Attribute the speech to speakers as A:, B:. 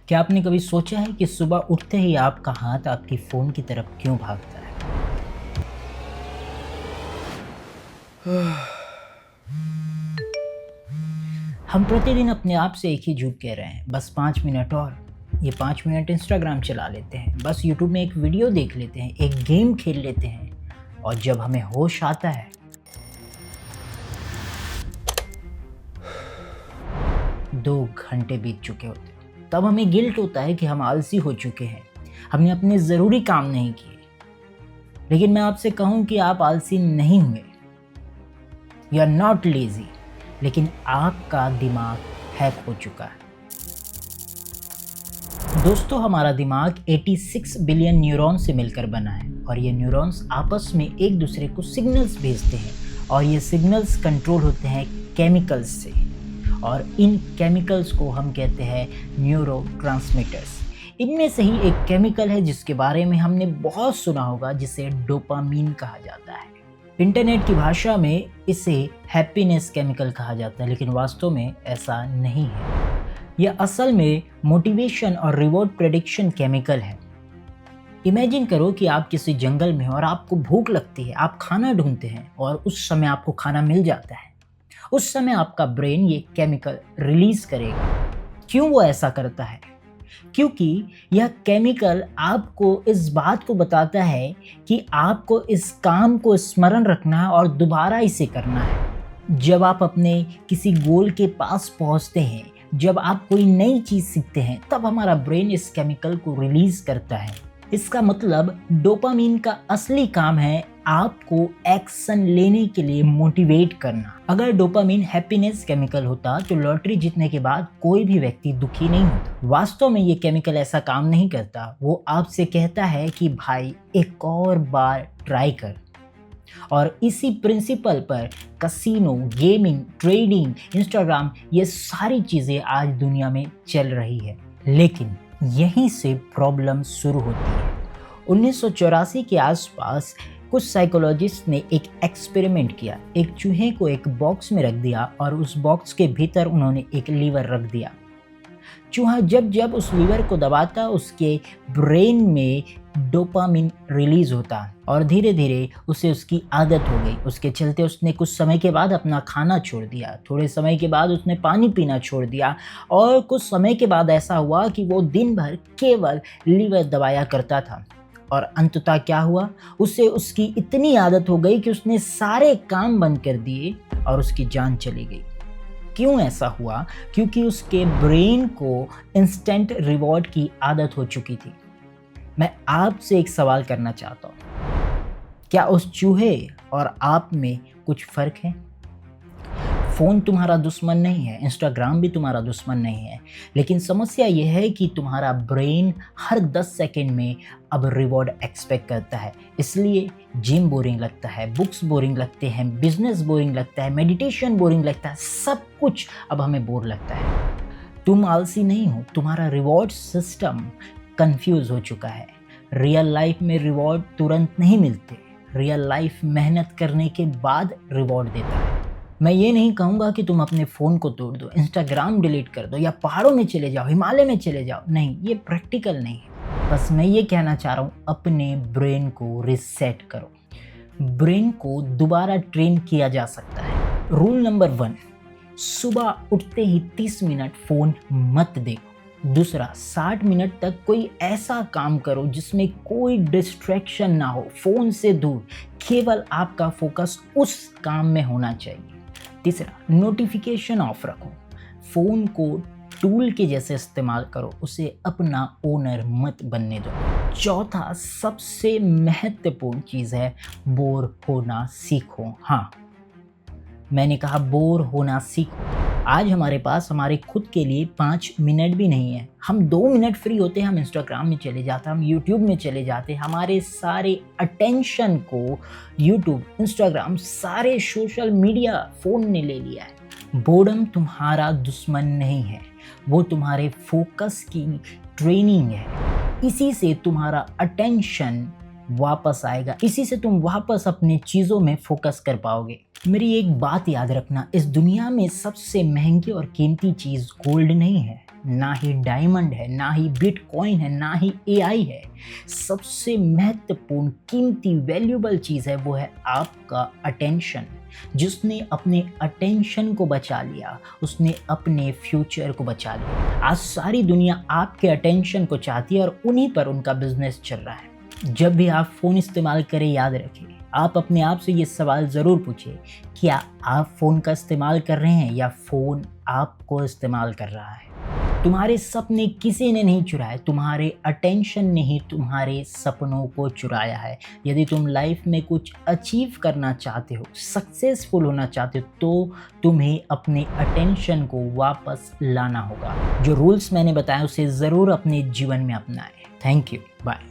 A: क्या आपने कभी सोचा है कि सुबह उठते ही आपका हाथ आपकी फ़ोन की तरफ क्यों भागता है? हम प्रतिदिन अपने आप से एक ही झूठ कह रहे हैं, बस 5 मिनट और। ये 5 मिनट इंस्टाग्राम चला लेते हैं, बस यूट्यूब में एक वीडियो देख लेते हैं, एक गेम खेल लेते हैं और जब हमें होश आता है 2 घंटे बीत चुके होते हैं। तब हमें गिल्ट होता है कि हम आलसी हो चुके हैं, हमने अपने ज़रूरी काम नहीं किए। लेकिन मैं आपसे कहूँ कि आप आलसी नहीं हुए, यू आर नॉट लेज़ी, लेकिन आपका दिमाग हैक हो चुका है। दोस्तों, हमारा दिमाग 86 बिलियन न्यूरॉन से मिलकर बना है और ये न्यूरॉन्स आपस में एक दूसरे को सिग्नल्स भेजते हैं और ये सिग्नल्स कंट्रोल होते हैं केमिकल्स से और इन केमिकल्स को हम कहते हैं न्यूरोट्रांसमीटर्स। इनमें से ही एक केमिकल है जिसके बारे में हमने बहुत सुना होगा, जिसे डोपामीन कहा जाता है। इंटरनेट की भाषा में इसे हैप्पीनेस केमिकल कहा जाता है, लेकिन वास्तव में ऐसा नहीं है। यह असल में मोटिवेशन और रिवॉर्ड प्रेडिक्शन केमिकल है। इमेजिन करो कि आप किसी जंगल में हो और आपको भूख लगती है, आप खाना ढूंढते हैं और उस समय आपको खाना मिल जाता है। उस समय आपका ब्रेन ये केमिकल रिलीज करेगा। क्यों वो ऐसा करता है? क्योंकि यह केमिकल आपको इस बात को बताता है कि आपको इस काम को स्मरण रखना है और दोबारा इसे करना है। जब आप अपने किसी गोल के पास पहुंचते हैं, जब आप कोई नई चीज़ सीखते हैं, तब हमारा ब्रेन इस केमिकल को रिलीज करता है। इसका मतलब डोपामीन का असली काम है आपको एक्शन लेने के लिए मोटिवेट करना। अगर डोपामीन हैप्पीनेस केमिकल होता तो लॉटरी जीतने के बाद कोई भी व्यक्ति दुखी नहीं होता। वास्तव में ये केमिकल ऐसा काम नहीं करता। वो आपसे कहता है कि भाई एक और बार ट्राई कर। और इसी प्रिंसिपल पर कसिनो, गेमिंग, ट्रेडिंग, इंस्टाग्राम, ये सारी चीज़ें आज दुनिया में चल रही है। लेकिन यहीं से प्रॉब्लम शुरू होती है। 1984 के आसपास कुछ साइकोलॉजिस्ट ने एक एक्सपेरिमेंट किया। एक चूहे को एक बॉक्स में रख दिया और उस बॉक्स के भीतर उन्होंने एक लीवर रख दिया। चूहा जब जब उस लीवर को दबाता, उसके ब्रेन में डोपामिन रिलीज होता और धीरे धीरे उसे उसकी आदत हो गई। उसके चलते उसने कुछ समय के बाद अपना खाना छोड़ दिया, थोड़े समय के बाद उसने पानी पीना छोड़ दिया और कुछ समय के बाद ऐसा हुआ कि वो दिन भर केवल लीवर दबाया करता था। और अंततः क्या हुआ, उसे उसकी इतनी आदत हो गई कि उसने सारे काम बंद कर दिए और उसकी जान चली गई। क्यों ऐसा हुआ? क्योंकि उसके ब्रेन को इंस्टेंट रिवॉर्ड की आदत हो चुकी थी। मैं आपसे एक सवाल करना चाहता हूँ, क्या उस चूहे और आप में कुछ फर्क है? फ़ोन तुम्हारा दुश्मन नहीं है, इंस्टाग्राम भी तुम्हारा दुश्मन नहीं है, लेकिन समस्या यह है कि तुम्हारा ब्रेन हर 10 सेकंड में अब रिवॉर्ड एक्सपेक्ट करता है। इसलिए जिम बोरिंग लगता है, बुक्स बोरिंग लगते हैं, बिजनेस बोरिंग लगता है, मेडिटेशन बोरिंग लगता है, सब कुछ अब हमें बोर लगता है। तुम आलसी नहीं हो, तुम्हारा रिवॉर्ड सिस्टम कंफ्यूज हो चुका है। रियल लाइफ में रिवॉर्ड तुरंत नहीं मिलते। रियल लाइफ मेहनत करने के बाद रिवॉर्ड देता है। मैं ये नहीं कहूँगा कि तुम अपने फ़ोन को तोड़ दो, इंस्टाग्राम डिलीट कर दो या पहाड़ों में चले जाओ, हिमालय में चले जाओ। नहीं, ये प्रैक्टिकल नहीं है। बस मैं ये कहना चाह रहा हूँ, अपने ब्रेन को रिसेट करो। ब्रेन को दोबारा ट्रेन किया जा सकता है। रूल नंबर 1, सुबह उठते ही 30 मिनट फ़ोन मत देखो। दूसरा, 60 मिनट तक कोई ऐसा काम करो जिसमें कोई डिस्ट्रैक्शन ना हो, फ़ोन से दूर, केवल आपका फोकस उस काम में होना चाहिए। तीसरा, नोटिफिकेशन ऑफ रखो। फ़ोन को टूल के जैसे इस्तेमाल करो, उसे अपना ओनर मत बनने दो। चौथा, सबसे महत्वपूर्ण चीज़ है, बोर होना सीखो। हाँ, मैंने कहा बोर होना सीखो। आज हमारे पास हमारे खुद के लिए 5 मिनट भी नहीं है। हम 2 मिनट फ्री होते हैं, हम इंस्टाग्राम में चले जाते हैं, हम यूट्यूब में चले जाते हैं। हमारे सारे अटेंशन को यूट्यूब, इंस्टाग्राम, सारे सोशल मीडिया फ़ोन ने ले लिया है। बोर्डम तुम्हारा दुश्मन नहीं है, वो तुम्हारे फोकस की ट्रेनिंग है। इसी से तुम्हारा अटेंशन वापस आएगा, इसी से तुम वापस अपनी चीज़ों में फोकस कर पाओगे। मेरी एक बात याद रखना, इस दुनिया में सबसे महंगी और कीमती चीज़ गोल्ड नहीं है, ना ही डायमंड है, ना ही बिटकॉइन है, ना ही एआई है। सबसे महत्वपूर्ण, कीमती, वैल्यूबल चीज़ है वो है आपका अटेंशन। जिसने अपने अटेंशन को बचा लिया उसने अपने फ्यूचर को बचा लिया। आज सारी दुनिया आपके अटेंशन को चाहती है और उन्हीं पर उनका बिजनेस चल रहा है। जब भी आप फ़ोन इस्तेमाल करें, याद रखें, आप अपने आप से ये सवाल ज़रूर पूछें, क्या आप फ़ोन का इस्तेमाल कर रहे हैं या फ़ोन आपको इस्तेमाल कर रहा है। तुम्हारे सपने किसी ने नहीं चुराए, तुम्हारे अटेंशन ने ही तुम्हारे सपनों को चुराया है। यदि तुम लाइफ में कुछ अचीव करना चाहते हो, सक्सेसफुल होना चाहते हो, तो तुम्हें अपने अटेंशन को वापस लाना होगा। जो रूल्स मैंने बताया उसे ज़रूर अपने जीवन में अपनाएं। Thank you, bye.